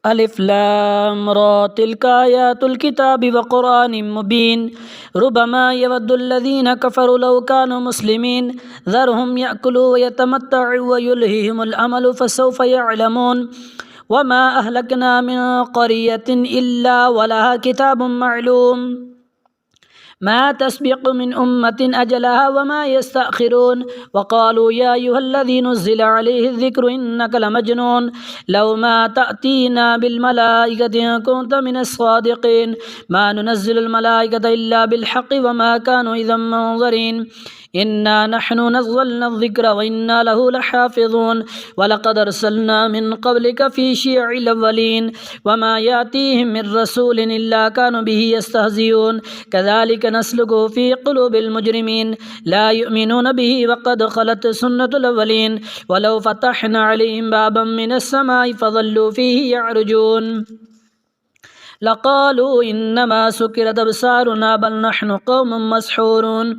ألف لام را تلك آيات الكتاب وقرآن مبين ربما يود الذين كفروا لو كانوا مسلمين ذرهم يأكلوا ويتمتعوا ويلههم الأمل فسوف يعلمون وما أهلكنا من قرية إلا ولها كتاب معلوم ما تسبق من أمة أجلها وما يستأخرون وقالوا يا أيها الذي نزل عليه الذكر إنك لمجنون لو ما تأتينا بالملائكة إن كنت من الصادقين ما ننزل الملائكة إلا بالحق وما كانوا إذا منظرين إنا نحن نزلنا الذكر وإنا له لحافظون ولقد أرسلنا من قبلك في شيع الأولين وما يأتيهم من رسول إلا كانوا به يستهزئون كذلك نسلكه في قلوب المجرمين لا يؤمنون به وقد خلت سنة الأولين ولو فتحنا عليهم بابا من السماء فظلوا فيه يعرجون لقالوا إنما سكرت أبصارنا بل نحن قوم مسحورون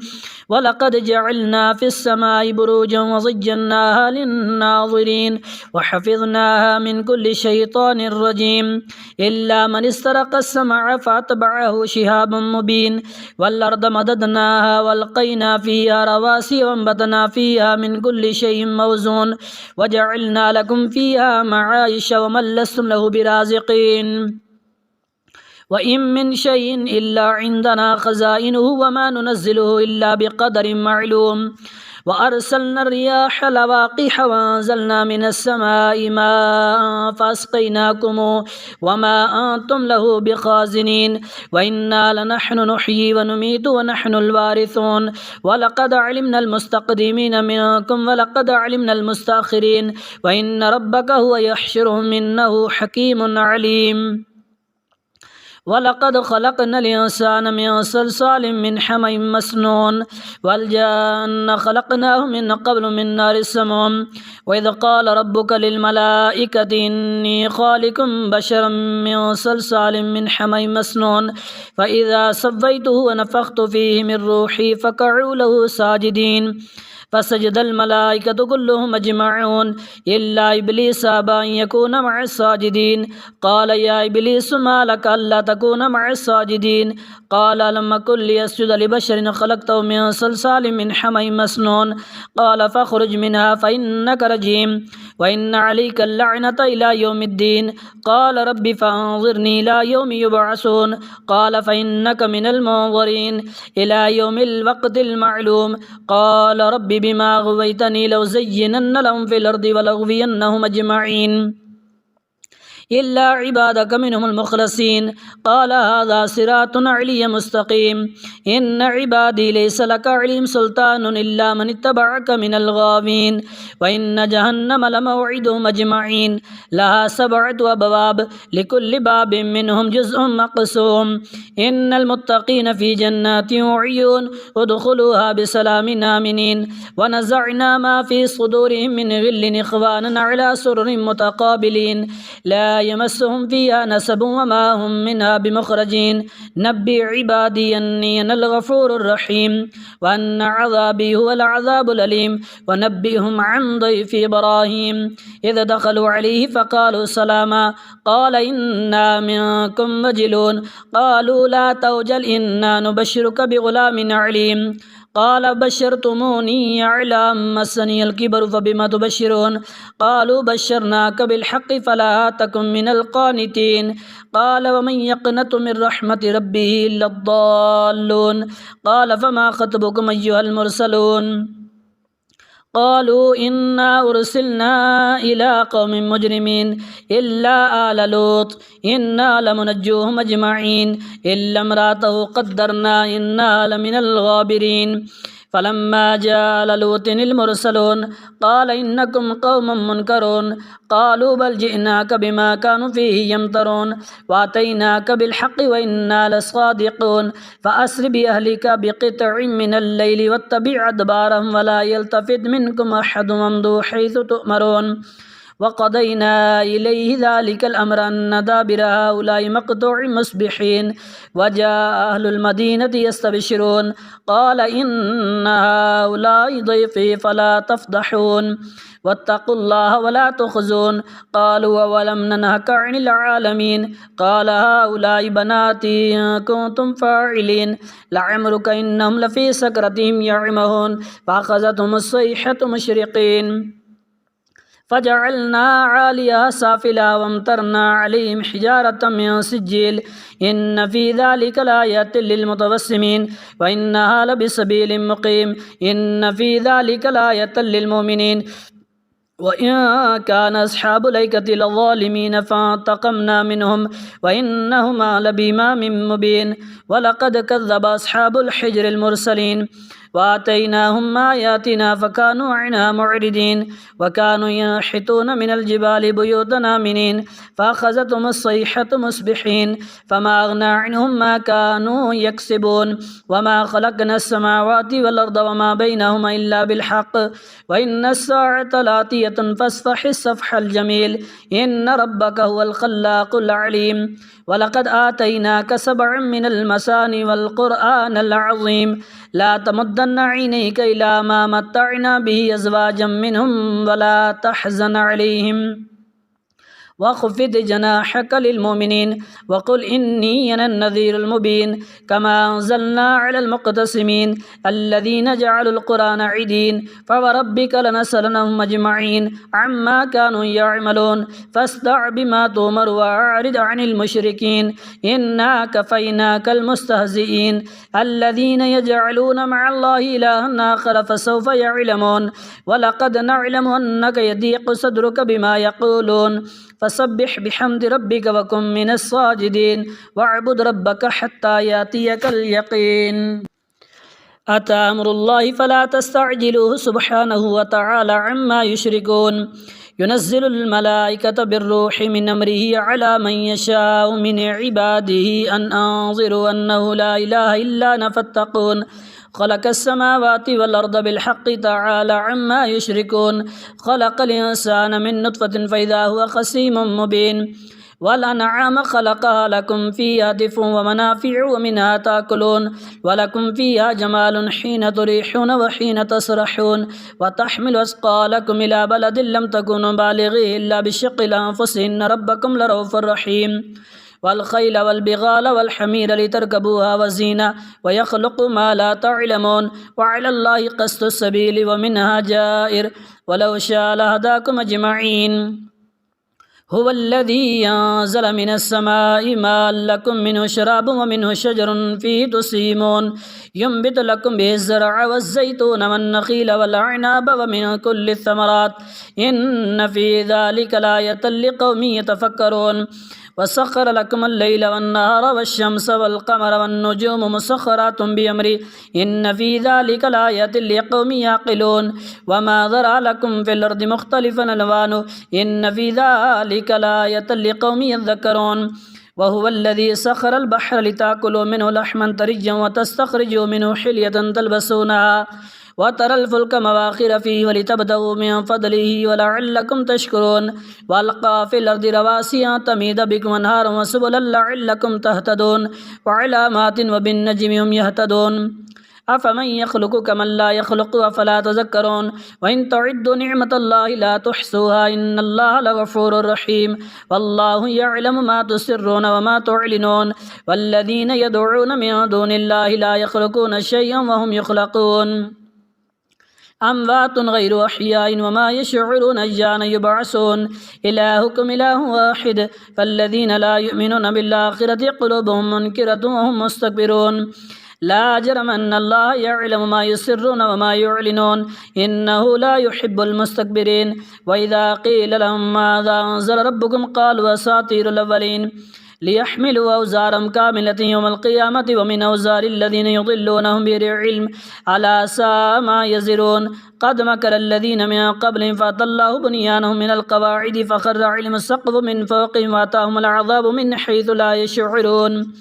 ولقد جعلنا في السماء بروجا وزيناها للناظرين وحفظناها من كل شيطان رجيم إلا من استرق السمع فاتبعه شهاب مبين والأرض مددناها والقينا فيها رواسي وانبتنا فيها من كل شيء موزون وجعلنا لكم فيها معايش ومن لستم له برازقين وإن من شيء إلا عندنا خزائنه وما ننزله إلا بقدر معلوم وأرسلنا الرياح لواقح وأنزلنا من السماء ماء فأسقيناكم وما أنتم له بخازنين وإنا لنحن نحيي ونميت ونحن الوارثون ولقد علمنا المستقدمين منكم ولقد علمنا المستأخرين وإن ربك هو يحشرهم إنه حكيم عليم ولقد خلقنا الإنسان من صلصال من حمإ مسنون والجان خلقناه من قبل من نار السموم وإذ قال ربك للملائكة إني خالق بشرا من صلصال من حمإ مسنون فإذا سويته ونفخت فيه من روحي فقعوا له ساجدين فسجد الملائكة كلهم أجمعون إلا إبليس أبى أن يكون مع الساجدين قال يا إبليس ما لك ألا تكون مع الساجدين قال لم أكن ليسجد لبشر خلقته من صلصال من حمإ مسنون قال فاخرج منها فإنك رجيم وإن عليك اللعنة إلى يوم الدين قال رب فأنظرني إلى يوم يبعثون قال فإنك من المنظرين إلى يوم الوقت المعلوم قال رب بما غويتني لأزينن لهم في الأرض ولأغوينهم أجمعين إلا عبادك منهم المخلصين قال هذا صراط علي مستقيم إن عبادي ليس لك عليهم سلطان إلا من اتبعك من الغاوين وإن جهنم لموعدهم أجمعين لها 7 أبواب لكل باب منهم جزء مقسوم إن المتقين في جنات وعيون ادخلوها بسلام آمنين ونزعنا ما في صدورهم من غل إخوانا على سرر متقابلين لا يمسهم فيها نسب وما هم منها بمخرجين نبي عبادي أني أنا الغفور الرحيم وأن عذابي هو العذاب الأليم ونبئهم عن ضيف إبراهيم إذ دخلوا عليه فقالوا سلاما قال إنا منكم وجلون قالوا لا توجل إنا نبشرك بغلام عليم قال بشرتموني على مسني الكبر فبما تبشرون قالوا بشرناك بالحق فلا تكن من القانتين قال ومن يقنط من رحمة ربه إلا الضالون قال فما خطبكم أيها المرسلون قالوا إنا أرسلنا إلى قوم مجرمين إلا آل لوط إنا لمنجوهم أجمعين إلا امرأته قدرنا إنا لمن الغابرين فلما جاء لوط المرسلون قال إنكم قوم منكرون قالوا بل جئناك بما كانوا فيه يمترون وأتيناك بالحق وإنا لصادقون فأسر بأهلك بقطع من الليل واتبع أدبارهم ولا يلتفت منكم أحد وامضوا حيث تؤمرون وقضينا إليه ذلك الأمر أن دابر هؤلاء مقطوع مصبحين وجاء أهل المدينة يستبشرون قال إن هؤلاء ضيفي فلا تفضحون واتقوا الله ولا تخزون قالوا ولم ننهك عن العالمين قال هؤلاء بناتي إن كنتم فاعلين لعمرك إنهم لفي سكرتهم يعمهون فأخذتهم الصيحة مشرقين فجعلنا عاليها سافلا وامطرنا عليهم حجارة من سجيل إن في ذلك لآيات للمتوسمين وإنها لبسبيل مقيم إن في ذلك لآية للمؤمنين وإن كان أصحاب الأيكة لظالمين فانتقمنا منهم وإنهما لبإمام مبين ولقد كذب أصحاب الحجر المرسلين وآتيناهم آياتنا فكانوا عنها معرضين وكانوا ينحتون من الجبال بيوتا آمنين فأخذتهم الصيحة مصبحين فما أغنى عنهم ما كانوا يكسبون وما خلقنا السماوات والأرض وما بينهما إلا بالحق وإن الساعة لآتية فاصفح الصفح الجميل إن ربك هو الخلاق العليم ولقد آتيناك 7 من المثاني والقرآن العظيم لا تمدن عينيك إلى ما متعنا به أزواجا منهم ولا تحزن عليهم واخفض جناحك للمؤمنين وقل إني أنا النذير المبين كما أنزلنا على المقتسمين الذين جعلوا القرآن عيدين فوربك لنسألنهم أجمعين عما كانوا يعملون فاصدع بما تؤمر وأعرض عن المشركين إنا كفيناك المستهزئين الذين يجعلون مع الله إلها آخر فسوف يعلمون ولقد نعلم أنك يضيق صدرك بما يقولون فسبح بحمد ربك وكن من الساجدين واعبد ربك حتى يأتيك اليقين أتى أمر الله فلا تستعجلوه سبحانه وتعالى عما يشركون ينزل الملائكة بالروح من أمره على من يشاء من عباده أن أنظروا أنه لا إله إلا أنا فاتقون خلق السماوات والأرض بالحق تعالى عما يشركون خلق الإنسان من نطفة فإذا هو خصيم مبين والأنعام خلقها لكم فيها دفء ومنافع ومنها تأكلون ولكم فيها جمال حين تريحون وحين تسرحون وتحمل أثقالكم إلى بلد لم تكونوا بالغيه إلا بشق الأنفس إن ربكم لرؤوف رحيم والخيل والبغال والحمير لتركبوها وزينة ويخلق ما لا تعلمون وعلى الله قصد السبيل ومنها جائر ولو شاء لهداكم أجمعين هو الذي أنزل من السماء ماء لكم منه شراب ومنه شجر فيه تسيمون ينبت لكم به الزرع والزيتون والنخيل والأعناب ومن كل الثمرات إن في ذلك لآية لقوم يتفكرون وسخر لكم الليل والنهار والشمس والقمر والنجوم مسخرات بأمره إن في ذلك لآيات لقوم يعقلون وما ذرأ لكم في الأرض مختلفا ألوانه إن في ذلك لآية لقوم يذكرون وهو الذي سخر البحر لتأكلوا منه لحما طريا وتستخرجوا منه حلية تلبسونها وترى الفلك مواخر فيه ولتبتغوا من فضله ولعلكم تشكرون وألقى في الأرض رواسي أن تميد بكم أنهارا وسبلا لعلكم تهتدون وعلامات وبالنجم هم يهتدون أفمن يخلق كمن لا يخلق أفلا تذكرون وإن تعدوا نعمة الله لا تحصوها إن الله لغفور رحيم والله يعلم ما تسرون وما تعلنون والذين يدعون من دون الله لا يخلقون شيئا وهم يخلقون أموات غير أحياء وما يشعرون أيان يبعثون إلهكم إله واحد فالذين لا يؤمنون بالآخرة قلوبهم منكرة وهم مستكبرون لا جرم أن الله يعلم ما يسرون وما يعلنون إنه لا يحب المستكبرين وإذا قيل لهم ماذا أنزل ربكم قالوا أساطير الأولين ليحملوا أوزارهم كاملة يوم القيامة ومن أوزار الذين يضلونهم بغير علم ألا ساء ما يزرون قد مكر الذين من قبلهم فأتى الله بنيانهم من القواعد فخر علم السقف من فوقهم وأتاهم العذاب من حيث لا يشعرون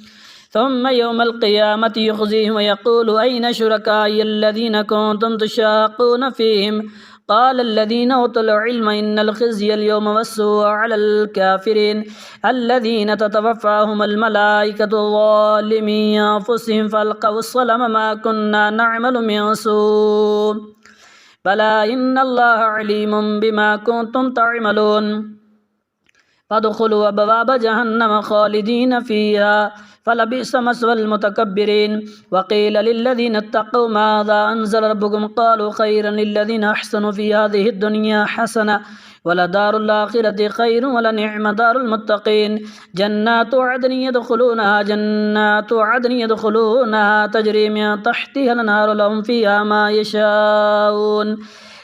ثم يوم القيامة يخزيهم ويقول أين شركائي الذين كنتم تشاقون فيهم وقال الذين أوتوا العلم إن الخزي اليوم والسوء على الكافرين الذين تتوفاهم الملائكة ظالمي أنفسهم فألقوا الصلم ما كنا نعمل من سوء بلى إن الله عليم بما كنتم تعملون فادخلوا أبواب جهنم خالدين فيها فلبئس مثوى المتكبرين وقيل للذين اتقوا ماذا أنزل ربكم قالوا خيرا للذين أحسنوا في هذه الدنيا حسنة ولدار الآخرة خير ولنعم دار المتقين جنات عدن يدخلونها تجري من تحتها الأنهار لهم فيها ما يشاءون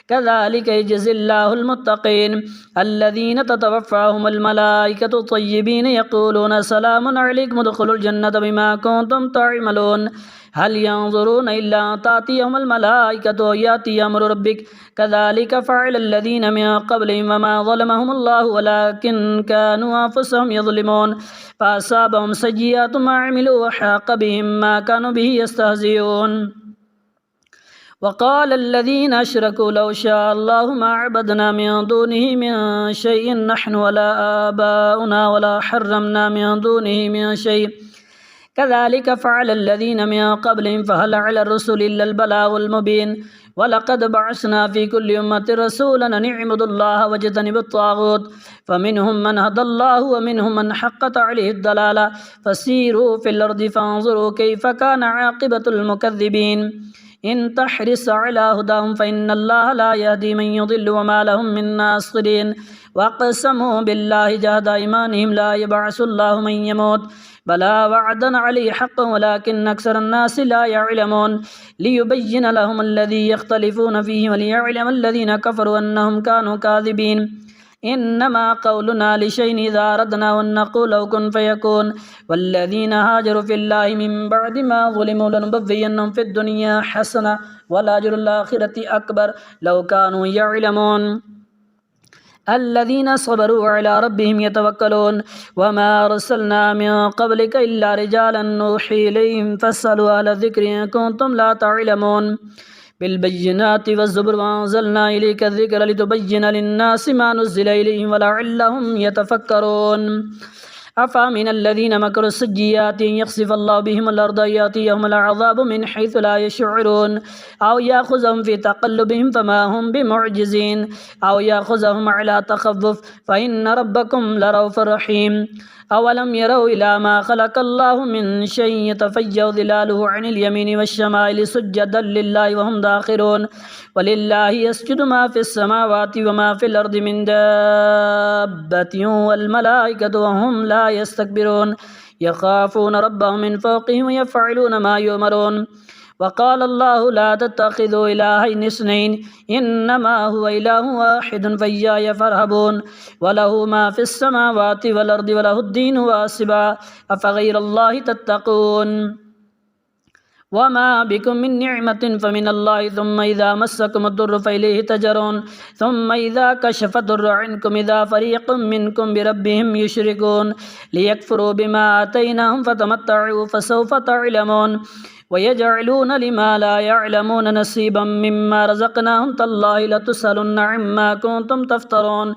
كذلك يجزي الله المتقين الذين تتوفاهم الملائكة طيبين يقولون سلام عليكم ادخلوا الجنة بما كنتم تعملون هل ينظرون إلا أن تأتيهم الملائكة ويأتي أمر ربك كذلك فعل الذين من قبلهم وما ظلمهم الله ولكن كانوا أنفسهم يظلمون فأصابهم سيئات ما عملوا وحاق بهم ما كانوا به يستهزئون وقال الذين أشركوا لو شاء الله ما عبدنا من دونه من شيء نحن ولا آباؤنا ولا حرمنا من دونه من شيء كذلك فعل الذين من قبلهم فهل على الرسل إلا البلاغ المبين ولقد بعثنا في كل أمة رسولا أن اعبدوا الله واجتنبوا الطاغوت فمنهم من هدى الله ومنهم من حقت عليه الضلالة فسيروا في الأرض فانظروا كيف كان عاقبة المكذبين إن تحرص على هداهم فإن الله لا يهدي من يضل وما لهم من ناصرين وأقسموا بالله جهد أيمانهم لا يبعث الله من يموت بلى وعدا عليه حقا ولكن أكثر الناس لا يعلمون ليبين لهم الذي يختلفون فيه وليعلم الذين كفروا أنهم كانوا كاذبين إنما قولنا لشيء إذا أردنا أن نقول له كن فيكون والذين هاجروا في الله من بعد ما ظلموا لنبوينهم في الدنيا حسنة ولأجر الآخرة أكبر لو كانوا يعلمون الذين صبروا على ربهم يتوكلون وما أرسلنا من قبلك إلا رجالا نوحي إليهم فاسألوا أهل الذكر إن كنتم لا تعلمون بالبينات والزبر وأنزلنا إليك الذكر لتبين للناس ما نزل إليهم ولعلهم يتفكرون أفمن الذين مكروا السيئات يخسف الله بهم الأرض يأتيهم العذاب من حيث لا يشعرون أو يأخذهم في تقلبهم فما هم بمعجزين أو يأخذهم على تخفف فإن ربكم لرؤوف رحيم أولم يروا إلى ما خلق الله من شيء يتفجر ظلاله عن اليمين والشمائل سجدا لله وهم داخرون ولله يسجد ما في السماوات وما في الأرض من دابة والملائكة وهم لا يستكبرون يخافون ربهم من فوقهم ويفعلون ما يؤمرون وقال الله لا تتخذوا إلهين اثنين إنما هو إله واحد فإياي فارهبون وله ما في السماوات والأرض وله الدين واسبا أفغير الله تتقون وما بكم من نعمة فمن الله ثم إذا مسكم الضر فإليه تجرون ثم إذا كشف الضر عنكم إذا فريق منكم بربهم يشركون ليكفروا بما آتيناهم فتمتعوا فسوف تعلمون ويجعلون لما لا يعلمون نصيبا مما رزقناهم تالله لتسألن عما كنتم تفترون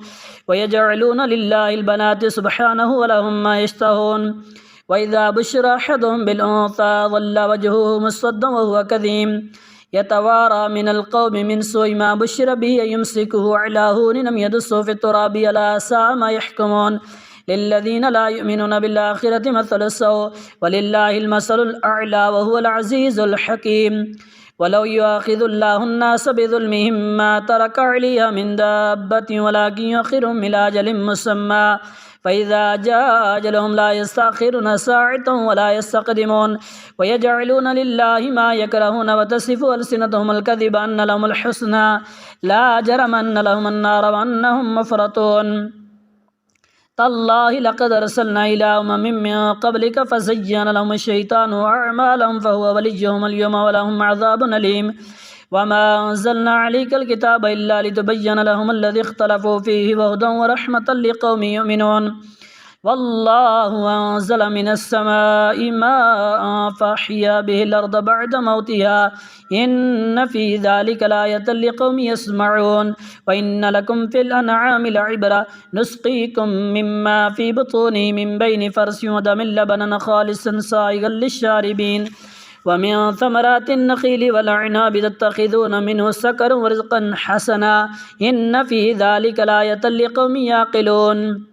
ويجعلون لله البنات سبحانه ولهم ما يشتهون وإذا بشر أحدهم بالأنثى ظل وجهه مسودا وهو كظيم يتوارى من القوم من سوء ما بشر به يمسكه على هون لم يدسه في التراب ألا ساء ما يحكمون للذين لا يؤمنون بالآخرة مثل السوء ولله المثل الأعلى وهو العزيز الحكيم ولو يؤاخذ الله الناس بظلمهم ما ترك عليها من دابة ولكن يؤخرهم إلى أجل مسمى فإذا جاء أجلهم لا يستأخرون ساعة ولا يستقدمون ويجعلون لله ما يكرهون وتصف ألسنتهم الكذب أن لهم الحسنى لا جرم أن لهم النار وأنهم مفرطون تالله لقد أرسلنا إلى أمم من قبلك فزين لهم الشيطان أعمالهم فهو وليهم اليوم ولهم عذاب أليم وما أنزلنا عليك الكتاب إلا لتبين لهم الذي اختلفوا فيه وهدى ورحمة لقوم يؤمنون والله أنزل من السماء ماء فأحيا به الأرض بعد موتها إن في ذلك لآية لقوم يسمعون وإن لكم في الأنعام لعبرة نسقيكم مما في بطونه من بين فرث ودم لبنا خالصا سائغا للشاربين ومن ثمرات النخيل والأعناب تتخذون منه سكرا ورزقا حسنا إن في ذلك لآية لقوم يعقلون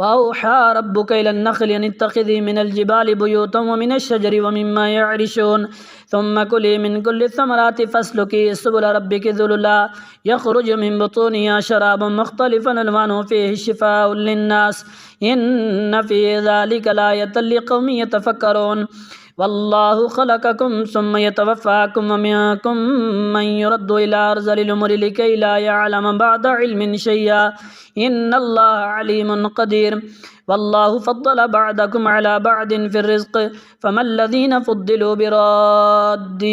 وأوحى ربك إلى النخل أن اتخذي من الجبال بيوتا ومن الشجر ومما يعرشون ثم كلي من كل الثمرات فاسلكي سبل ربك ذللا يخرج من بطونها شراب مختلف ألوانه فيه شفاء للناس إن في ذلك لآية لقوم يتفكرون والله خلقكم ثم يتوفاكم ومنكم من يرد إلى أرذل الأمور لكي لا يعلم بعد علم شيئا إن الله عليم قدير والله فضل بعضكم على بعض في الرزق فما الذين فضلوا براد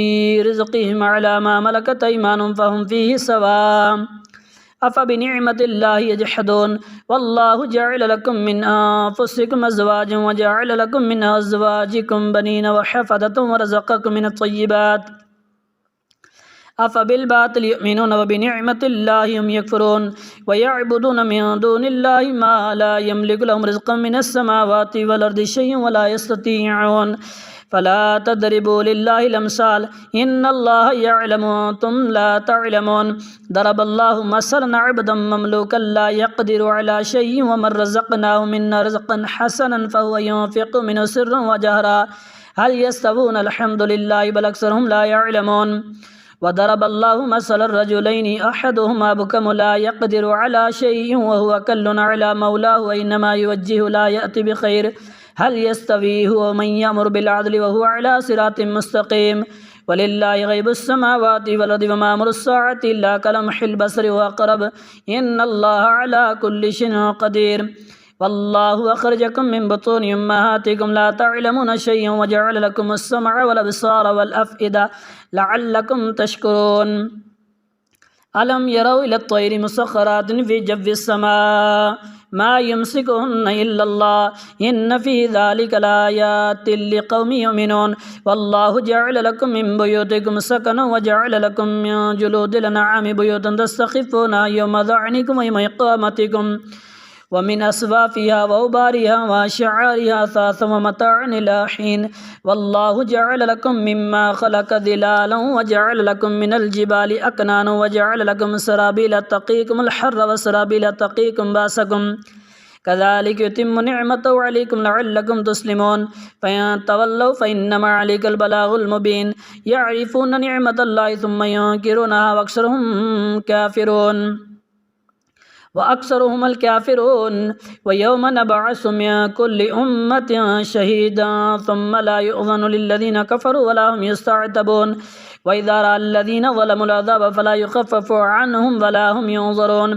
رزقهم على ما ملكت أيمانهم فهم فيه سواء أفبنعمة الله يجحدون والله جعل لكم من أنفسكم أزواجا وجعل لكم من أزواجكم بنين وحفدة ورزقكم من الطيبات أفبالباطل يؤمنون وبنعمة الله هم يكفرون ويعبدون من دون الله ما لا يملك لهم رزقا من السماوات والأرض شيء ولا يستطيعون فلا تضربوا لله الأمثال إن الله يعلم وأنتم لا تعلمون ضرب الله مثلا عبدا مملوكا لا يقدر على شيء ومن رزقناه منا رزقا حسنا فهو ينفق منه سرا وجهرا هل يستوون الحمد لله بل أكثرهم لا يعلمون وضرب الله مثل الرجلين أحدهما أبكم لا يقدر على شيء وهو كل على مولاه وإنما يوجه لا يأتي بخير هل يستوي هو من يأمر بالعدل وهو على صراط مستقيم ولله غيب السماوات والأرض وما أمر الساعة إلا كلمح البصر وأقرب إن الله على كل شيء قدير والله أخرجكم من بطون أمهاتكم لا تعلمون شيئا وجعل لكم السمع والأبصار والأفئدة لعلكم تشكرون ألم يروا إلى الطير مسخرات في جو السماء ما يمسكهن إلا الله إن في ذلك لآيات لقوم يؤمنون والله جعل لكم من بيوتكم سكنا وجعل لكم من جلود الأنعام بيوتا تستخفونها يوم ذعنكم ويوم إقامتكم ومن أصوافها وأوبارها وشعارها أثاثا ومتاعا إلى حين والله جعل لكم مما خلق ظلالا وجعل لكم من الجبال أكنانا وجعل لكم سرابيل تقيكم الحر وسرابيل تقيكم باسكم كذلك يتم نعمته عليكم لعلكم تسلمون فإن تولوا فإنما عليك البلاغ المبين يعرفون نعمة الله ثم ينكرونها وأكثرهم الكافرون ويوم نبعث من كل أمة شهيدا ثم لا يؤذن للذين كفروا ولا هم يستعتبون وإذا رأى الذين ظلموا العذاب فلا يخفف عنهم ولا هم ينظرون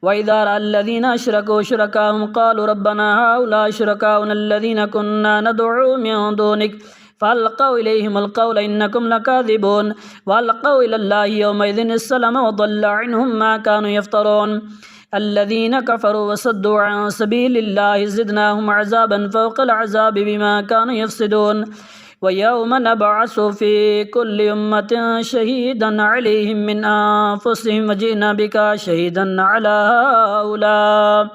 وإذا رأى الذين أشركوا شركاهم قالوا ربنا هؤلاء شركاؤنا الذين كنا ندعو من دونك فألقوا إليهم القول إنكم لكاذبون وألقوا إلى الله يومئذ السلام وضل عنهم ما كانوا يفترون الذين كفروا وصدوا عن سبيل الله زدناهم عذابا فوق العذاب بما كانوا يفسدون ويوم نبعث في كل أمة شهيدا عليهم من أنفسهم وجئنا بك شهيدا على هؤلاء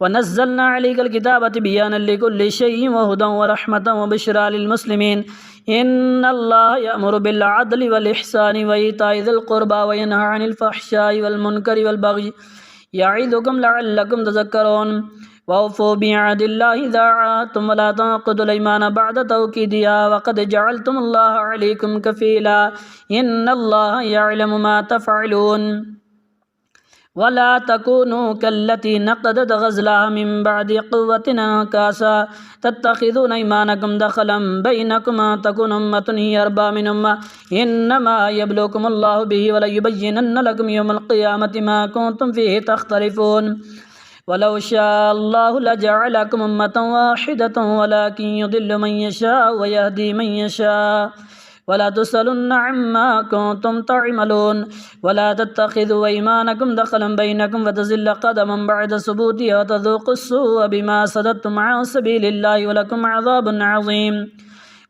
ونزلنا عليك الكتاب بيانا لكل شيء وهدى ورحمة وبشرى للمسلمين إن الله يأمر بالعدل والإحسان وإيتاء ذي القربى وينهى عن الفحشاء والمنكر والبغي يعظكم لعلكم تذكرون وأوفوا بعهد الله إذا عاهدتم ولا تنقضوا الأيمان بعد توكيدها وقد جعلتم الله عليكم كفيلا إن الله يعلم ما تفعلون ولا تكونوا كالتي نقضت غزلها من بعد قوة أنكاسا تتخذون أيمانكم دخلا بينكم أن تكون أمة هي أربى من أمة إنما يبلوكم الله به وليبينن لكم يوم القيامة ما كنتم فيه تختلفون ولو شاء الله لجعلكم أمة واحدة ولكن يضل من يشاء ويهدي من يشاء ولا تسألن عما كنتم تعملون ولا تتخذوا أيمانكم دخلا بينكم فتزل قدما بعد ثبوتها وتذوقوا السوء بما صددتم عن سبيل الله ولكم عذاب عظيم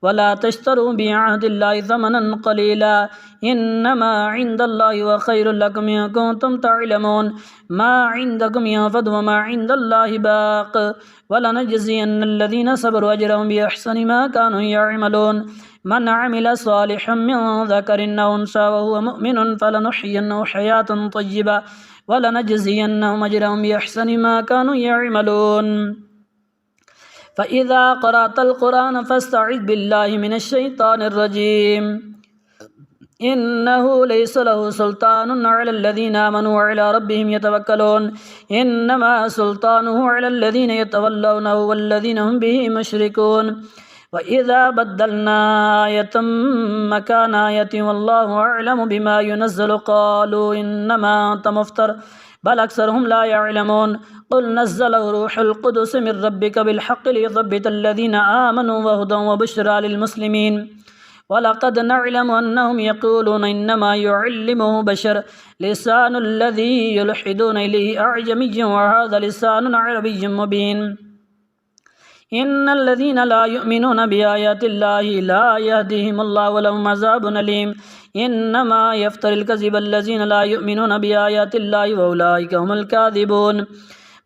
ولا تشتروا بعهد الله ثمنا قليلا إنما عند الله وخير لكم إن كنتم تعلمون ما عندكم ينفد وما عند الله باق ولنجزين الذين صبروا أجرهم بأحسن ما كانوا يعملون من عمل صالحا من ذكر أو أنثى وهو مؤمن فلنحيينه حياة طيبة ولنجزينهم أجرهم بأحسن ما كانوا يعملون فإذا قرأت القرآن فاستعذ بالله من الشيطان الرجيم إنه ليس له سلطان على الذين آمنوا وعلى ربهم يتوكلون إنما سلطانه على الذين يتولونه والذين هم به مشركون وإذا بدلنا آية مكان آية والله أعلم بما ينزل قالوا إنما أنت مفتر بل أكثرهم لا يعلمون قل نزله روح القدس من ربك بالحق ليثبت الذين آمنوا وهدى وبشرى للمسلمين ولقد نعلم أنهم يقولون إنما يعلمه بشر لسان الذي يلحدون إليه أعجمي وهذا لسان عربي مبين إن الذين لا يؤمنون بآيات الله لا يهديهم الله ولهم عذاب أليم إنما يفتر الكذب الذين لا يؤمنون بآيات الله وأولئك هم الكاذبون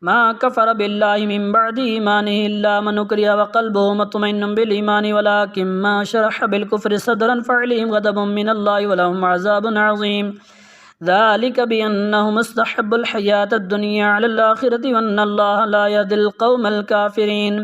ما كفر بالله من بعد إيمانه إلا من أكره وقلبه مطمئن بالإيمان ولكن ما شرح بالكفر صدرا فعليهم غضب من الله ولهم عذاب عظيم ذلك بأنهم استحبوا الحياة الدنيا على الآخرة وأن الله لا يهدي القوم الكافرين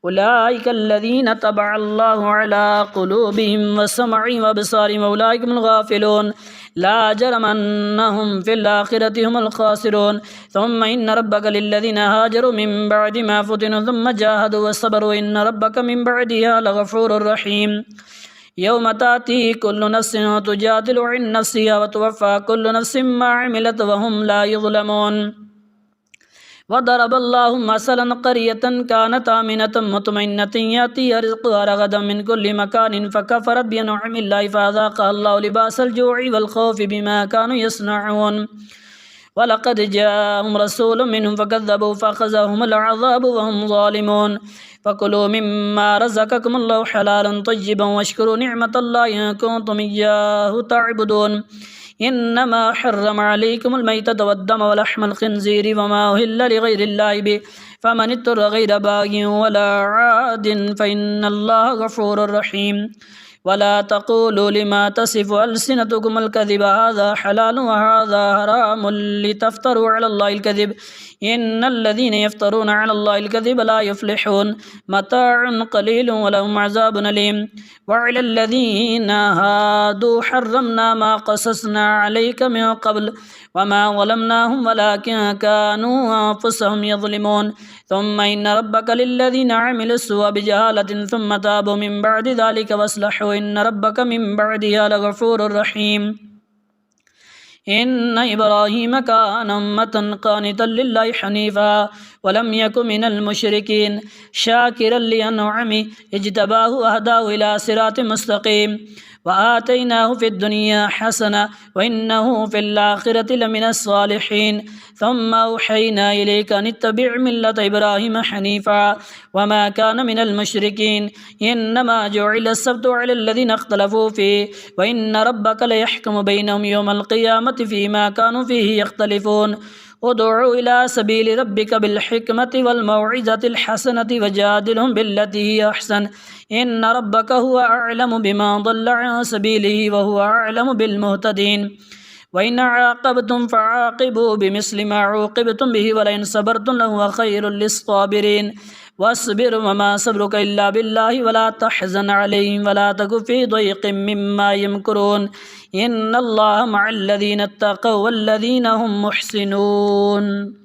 أولئك الذين طبع الله على قلوبهم وسمعهم وأبصارهم وأولئك هم الغافلون لا جرم أنهم في الآخرة هم الخاسرون ثم إن ربك للذين هاجروا من بعد ما فتنوا ثم جاهدوا وصبروا إن ربك من بعدها لغفور رحيم يوم تأتي كل نفس تجادل عن نفسها وتوفى كل نفس ما عملت وهم لا يظلمون وضرب الله مثلا قرية كانت آمنة مطمئنة يأتيها رزقها رغدا من كل مكان فكفرت بأنعم الله فأذاقها الله لباس الجوع والخوف بما كانوا يصنعون ولقد جاءهم رسول منهم فكذبوا فأخذهم العذاب وهم ظالمون فكلوا مما رزقكم الله حلالا طيبا واشكروا نعمة الله إن كنتم إياه تعبدون إنما حرم عليكم الميتة والدم ولحم الخنزير وما أهل لغير الله به فمن اضطر غير باغ ولا عاد فإن الله غفور رحيم ولا تقولوا لما تصف ألسنتكم الكذب هذا حلال وهذا حرام لتفتروا على الله الكذب إن الذين يفترون على الله الكذب لا يفلحون متاع قليل ولهم عذاب أليم وعلى الذين هادوا حرمنا ما قصصنا عليك من قبل وما ظلمناهم ولكن كانوا أنفسهم يظلمون ثم إن ربك للذين عملوا السوء بجهالة ثم تابوا من بعد ذلك واصلحوا إن ربك من بعدها لغفور رحيم إن إبراهيم كان أمة قانتا لله حنيفا ولم يكن من المشركين شاكرا لأنعمه اجتباه وهداه إلى صراط مستقيم وآتيناه في الدنيا حسنة وإنه في الآخرة لمن الصالحين ثم أوحينا إليك أن اتبع ملة إبراهيم حنيفا وما كان من المشركين إنما جعل السبت على الذين اختلفوا فيه وإن ربك ليحكم بينهم يوم القيامة فيما كانوا فيه يختلفون ادع إلى سبيل ربك بالحكمة والموعظة الحسنة وجادلهم بالتي هي أحسن إن ربك هو أعلم بما ضل عن سبيله وهو أعلم بالمهتدين وإن عاقبتم فعاقبوا بمثل ما عوقبتم به ولئن صبرتم لهو خير للصابرين واصبر وما صبرك إلا بالله ولا تحزن عليهم ولا تك في ضيق مما يمكرون إن الله مع الذين اتقوا والذين هم محسنون